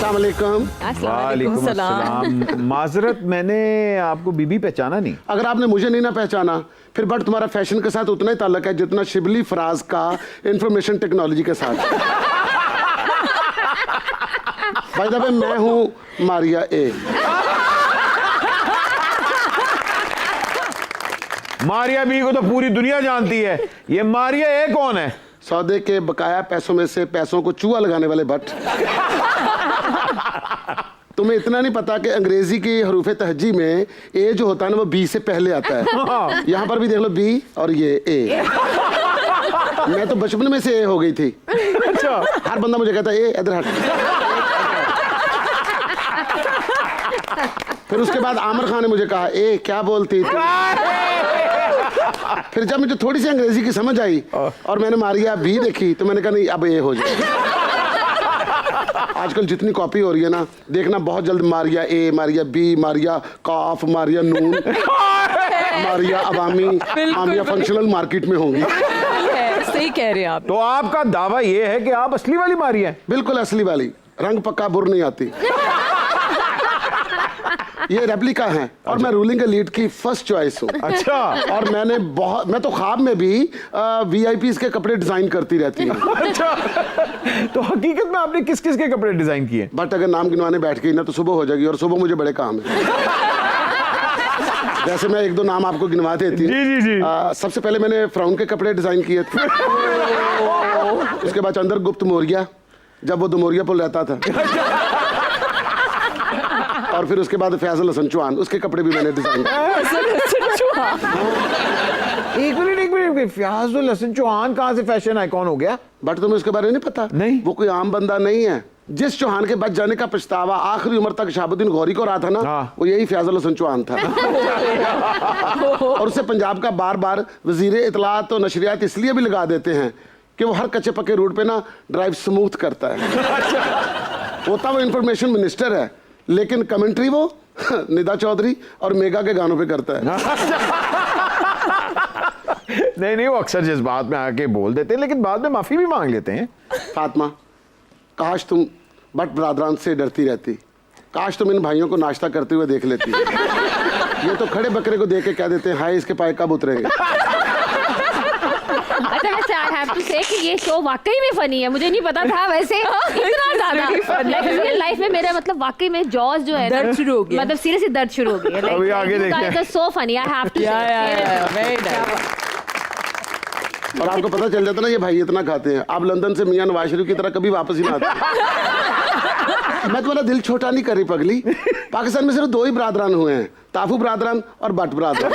अस्सलाम वालेकुम। वालेकुम सलाम। माजरत, मैंने आपको बीबी पहचाना नहीं। अगर आपने मुझे नहीं ना पहचाना फिर बट तुम्हारा फैशन के साथ उतना ही ताल्लुक है जितना शिबली फराज का इंफॉर्मेशन टेक्नोलॉजी के साथ। भाई साहब, मैं हूं मारिया ए। मारिया बी को तो पूरी दुनिया जानती है। ये मारिया ए कौन है? सौदे के बकाया पैसों में से पैसों को चूहा लगाने वाले भट्ट। तुम्हें इतना नहीं पता कि अंग्रेजी की हरूफ तहजी में ए जो होता है ना वो बी से पहले आता है। यहाँ पर भी देख लो बी और ये ए। मैं तो बचपन में से ए हो गई थी। अच्छा। हर बंदा मुझे कहता है ए इधर हट। फिर उसके बाद आमिर खान ने मुझे कहा ए क्या बोलती थी। फिर जब मुझे थोड़ी सी अंग्रेजी की समझ आई और मैंने मारिया बी देखी तो मैंने कहा नहीं अब ए हो जाए। आजकल जितनी कॉपी हो रही है ना, देखना बहुत जल्द मारिया ए, मारिया बी, मारिया काफ, मारिया नून, मारिया अवामी, मारिया फंक्शनल मार्केट में होंगी। सही कह रहे हैं आप। तो आपका दावा ये है कि आप असली वाली मारिया हैं? बिल्कुल असली वाली, रंग पक्का बुर नहीं आती। ये रेप्लिका है और मैं रूलिंग एलीट की फर्स्ट चॉइस हूँ। अच्छा। और मैं तो ख्वाब में भी वीआईपीज़ के कपड़े डिजाइन करती रहती हूँ। अच्छा। तो हकीकत में आपने किस किस के कपड़े डिजाइन किए? बट अगर नाम गिनवाने बैठ गई ना तो सुबह हो जाएगी और सुबह मुझे बड़े काम है। जैसे मैं एक दो नाम आपको गिनवा देती हूँ। जी जी जी। सबसे पहले मैंने फ्राउन के कपड़े डिजाइन किए थे। उसके बाद चंद्रगुप्त मौर्य, जब वो दुमौरिया पुल रहता था। और फिर उसके बाद फैजल हसन चौहान, उसके कपड़े भी मैंने डिजाइन किए। एक मिनट, फैजल हसन चौहान कहाँ से फैशन आइकॉन हो गया? बट तुम्हें उसके बारे में नहीं पता? नहीं। वो कोई आम बंदा नहीं है। जिस चौहान के बच जाने का पछतावा आखिरी उम्र तक शहाबुद्दीन गौरी को रहा था ना, हाँ। वो यही फैजल हसन चौहान था। और उसे पंजाब का बार बार वजीर इतलात और नशरियात इसलिए भी लगा देते हैं कि वो हर कच्चे पक्के रूट पे ना ड्राइव स्मूथ करता है। होता वो इंफॉर्मेशन मिनिस्टर है लेकिन कमेंट्री वो निदा चौधरी और मेगा के गानों पे करता है। नहीं, वो अक्सर जज्बात में आके बोल देते हैं लेकिन बाद में माफी भी मांग लेते हैं। फातिमा, काश तुम बट बरादरान से डरती रहती। काश तुम इन भाइयों को नाश्ता करते हुए देख लेती। ये तो खड़े बकरे को देख के कह देते हैं हाय इसके पाए कब उतरेंगे। अच्छा, वैसे आई हैव टू से कि ये शो वाकई में फनी है। मुझे नहीं पता था वैसे इतना ज्यादा। रियल लाइफ में मेरा मतलब वाकई में जॉज जो है दर्द शुरू हो गया। मतलब सीरियसली दर्द शुरू हो गया। अभी आगे देखते हैं। So funny, I have to say. और आपको पता चल जाता ना ये भाई इतना खाते हैं, आप लंदन से मियां नवाज शरीफ की तरह कभी वापस ही ना आते। मैं तुम्हारा दिल छोटा नहीं कर रही पगली। पाकिस्तान में सिर्फ दो ही बरादरान हुए हैं, ताफू बरादरान और बट बरादरान।